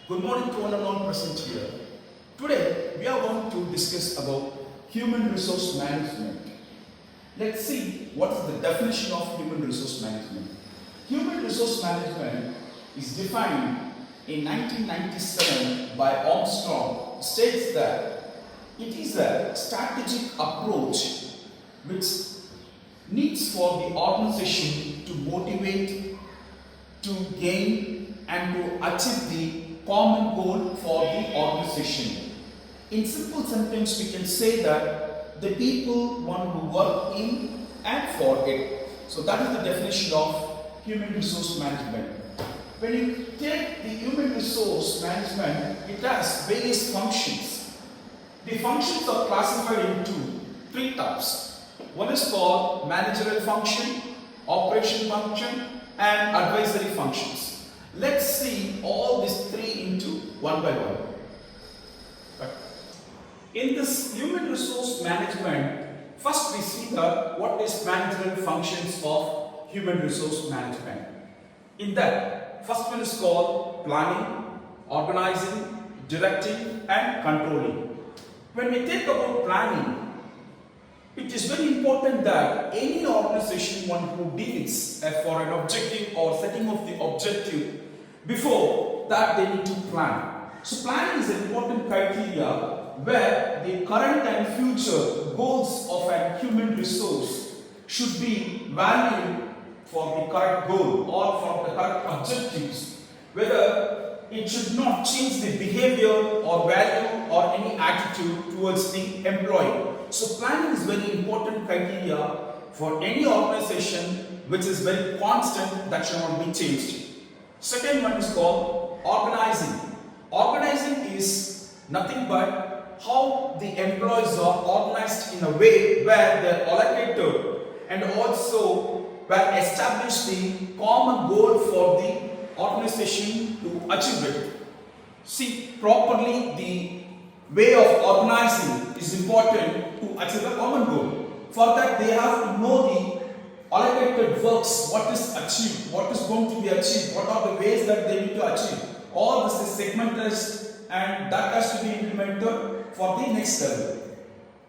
Good morning to one and all present here. Today we are going to discuss about human resource management. Let's see what is the definition of human resource management. Human resource management is defined in 1997 by Armstrong. It states that it is a strategic approach which needs for the organization to motivate, to gain and to achieve the common goal for the organization. In simple sentence, we can say that the people want to work in and for it. So that is the definition of human resource management. When you take the human resource management, it has various functions. The functions are classified into three types. One is called managerial function, operation function, and advisory functions. Let's see all these three into one by one. In this human resource management, first we see what is managerial functions of human resource management. In that, first one is called planning, organizing, directing, and controlling. When we think about planning, it is very important that any organization who deals for an objective or setting of the objective, before that they need to plan. So planning is an important criteria where the current and future goals of a human resource should be valued for the correct goal or for the correct objectives, whether it should not change the behavior or value or any attitude towards the employee. So planning is very important criteria for any organization which is very constant, that should not be changed. Second one is called organizing. Organizing is nothing but how the employees are organized in a way where they are allocated and also where establish the common goal for the organization to achieve it. See, properly the way of organizing is important to achieve a common goal. For that they have to know the allocated works, what is achieved, what is going to be achieved, what are the ways that they need to achieve. All this is segmented and that has to be implemented for the next level.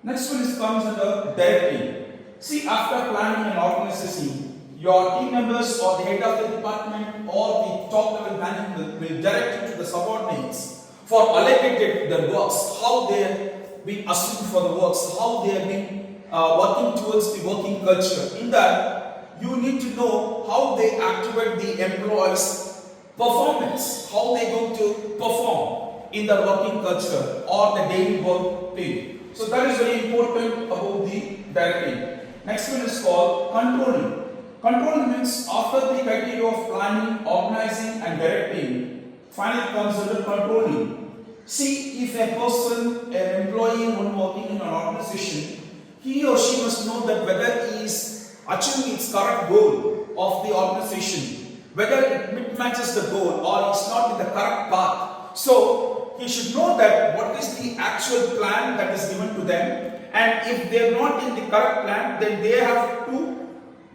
Next one comes under directing. See, after planning and organizing, your team members or the head of the department or the top level management will direct you to the subordinates for allocated the works, how they have been assumed for the works, how they have been working towards the working culture. In that, you need to know how they activate the employees' performance, how they are going to perform in the working culture or the daily work thing. So that is very important about the directing. Next one is called controlling. Controlling means after the criteria of planning, organizing and directing, finally comes under controlling. See, if a person, an employee when working in an organization, he or she must know that whether he is achieving its correct goal of the organization, whether it matches the goal or it's not in the correct path. So he should know that what is the actual plan that is given to them, and if they are not in the correct plan, then they have to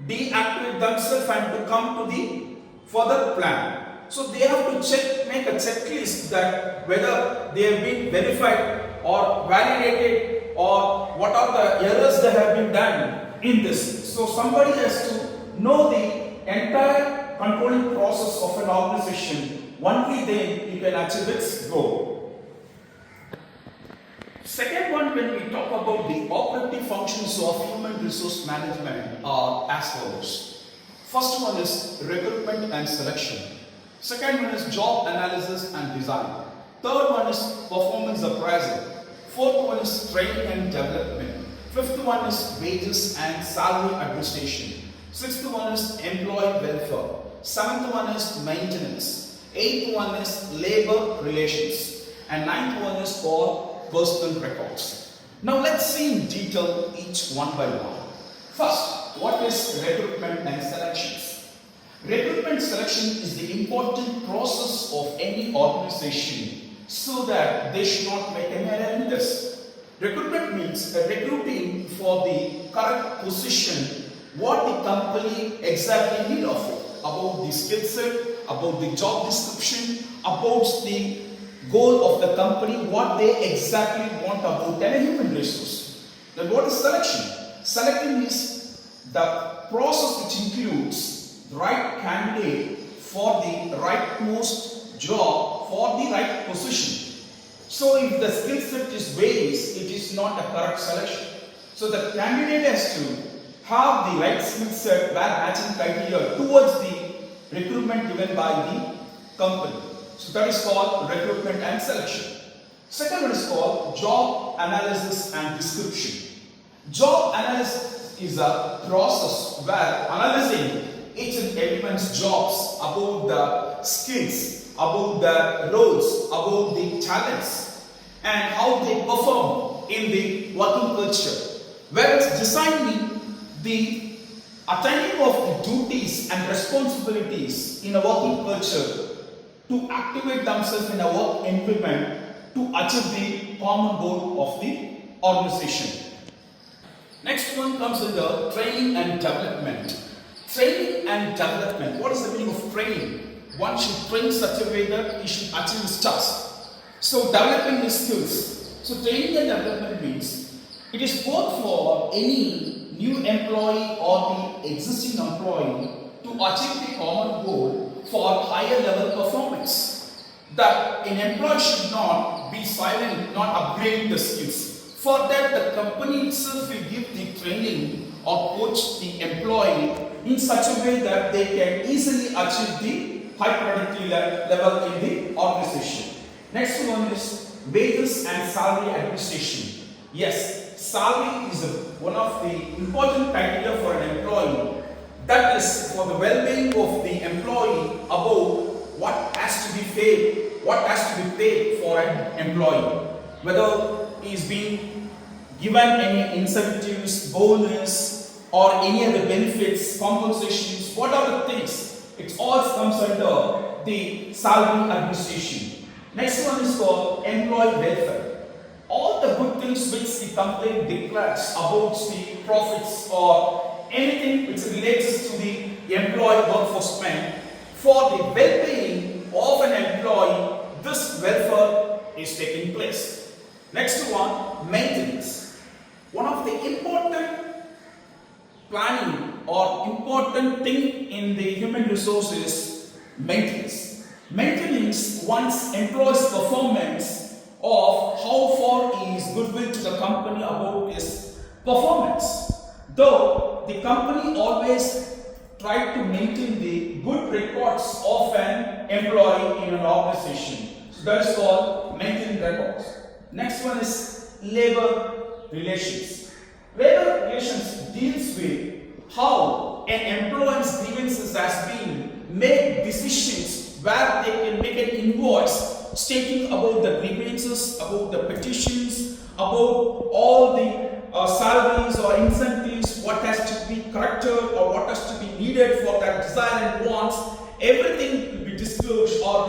deactivate themselves and to come to the further plan. So they have to make a checklist that whether they have been verified or validated or what are the errors that have been done in this. So somebody has to know the entire controlling process of an organization. Only then you can achieve its goal. Second one, when we talk about the operative functions of human resource management are as follows. First one is recruitment and selection. Second one is job analysis and design. Third one is performance appraisal. Fourth one is training and development. Fifth one is wages and salary administration. Sixth one is employee welfare. Seventh one is maintenance. Eighth one is labor relations. And ninth one is called personal records. Now let's see in detail each one by one. First, what is recruitment and selections? Recruitment selection is the important process of any organization so that they should not make any error in this. Recruitment means recruiting for the correct position, what the company exactly need of it, about the skill set, about the job description, about the goal of the company, what they exactly want about a human resource. Then what is selection? Selecting is the process which includes the right candidate for the rightmost job for the right position. So if the skill set is varies, it is not a correct selection. So the candidate has to have the right skill set where matching criteria towards the recruitment given by the company. So that is called recruitment and selection. Second one is called job analysis and description. Job analysis is a process where analyzing each and everyone's jobs, about the skills, about the roles, about the talents, and how they perform in the working culture. Whereas designing the attaining of the duties and responsibilities in a working culture to activate themselves in a work environment to achieve the common goal of the organization. Next one comes under training and development. Training and development. What is the meaning of training? One should train such a way that he should achieve his task. So developing his skills. So training and development means it is both for any new employee or the existing employee to achieve the common goal for higher level performance. That an employee should not be silent, not upgrading the skills. For that, the company itself will give the training or coach the employee in such a way that they can easily achieve the high productivity level in the organization. Next one is wages and salary administration. Yes, salary is one of the important criteria for an employee. That is for the well-being of the employee about what has to be paid for an employee. Whether he is being given any incentives, bonus, or any other benefits, compensations, what are the things? It all comes under the salary administration. Next one is called employee welfare. All the good things which the company declares about the profits or anything which relates to the employee workforce spend for the well-being of an employee, this welfare is taking place. Next one, maintenance. One of the important planning or important thing in the human resources maintenance. Maintenance one's employee's performance of how far he is goodwill to the company about his performance. Though the company always try to maintain the good records of an employee in an organization. So that is called maintaining records. Next one is labor relations. Labor relations deals with how an employee's grievances has been made decisions where they can make an invoice stating about the grievances, about the petitions, about all the salaries or incentives, what has to be corrected or what has to be needed for that desire and wants. Everything will be disclosed or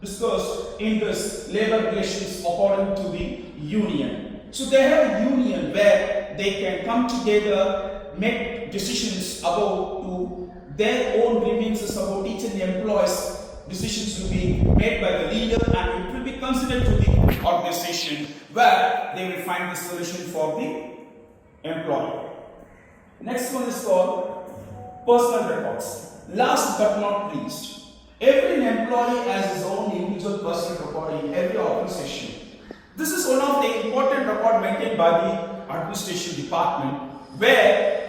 discussed in this labor relations according to the union. So they have a union where they can come together, make decisions about to their own grievances about each and the employees. Decisions will be made by the leader and it will be considered to the organization where they will find the solution for the employee. Next one is called personal records. Last but not least, every employee has his own individual personal record in every organization. This is one of the important record maintained by the administration department where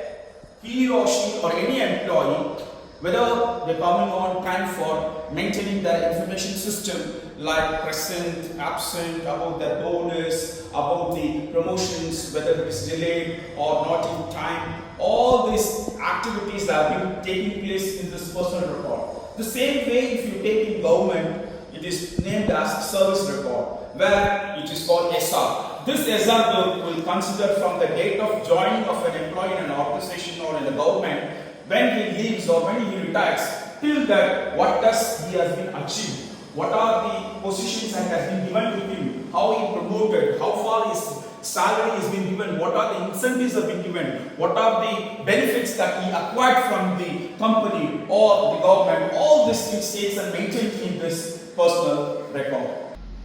he or she or any employee, whether they're coming on time for maintaining their information system like present, absent, about their bonus, about the promotions, whether it is delayed or not in time, all these activities that have been taking place in this personal record. The same way if you take in government, it is named as service record, where it is called SR. This SR will consider from the date of joining of an employee in an organization or in the government, when he leaves or when he retires, till that what does he has been achieved, what are the positions that has been given to him, how he promoted, how far his salary has been given, what are the incentives have been given, what are the benefits that he acquired from the company or the government. All this things stays and maintained in this personal record.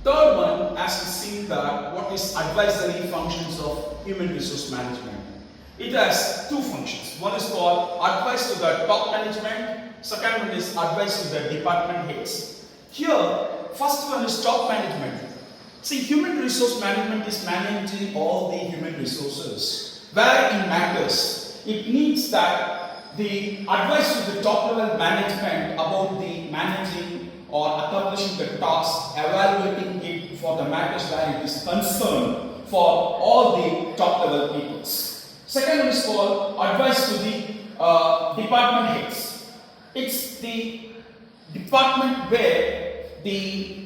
Third one, as we see that what is advisory functions of human resource management. It has two functions. One is called advice to the top management. Second one is advice to the department heads. Here, first one is top management. See, human resource management is managing all the human resources. Where it matters, it needs that the advice to the top level management about the managing or accomplishing the task, evaluating it for the matters where it is concerned for all the top level peoples. Second one is called advice to the department heads. It's the department where the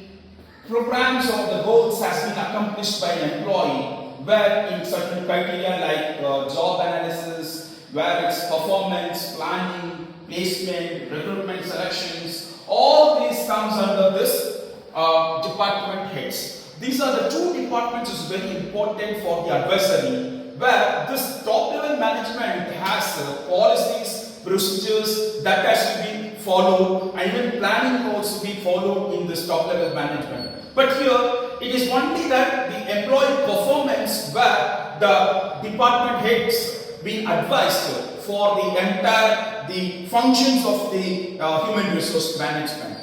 programs or the goals has been accomplished by an employee, where in certain criteria like job analysis, where it's performance, planning, placement, recruitment selections, all these comes under this department heads. These are the two departments which is very important for the advisory, where this top level management has policies, procedures that has to be followed, and even planning goals to be followed in this top level management. But here it is only that the employee performance where the department heads being advised for the entire the functions of the human resource management.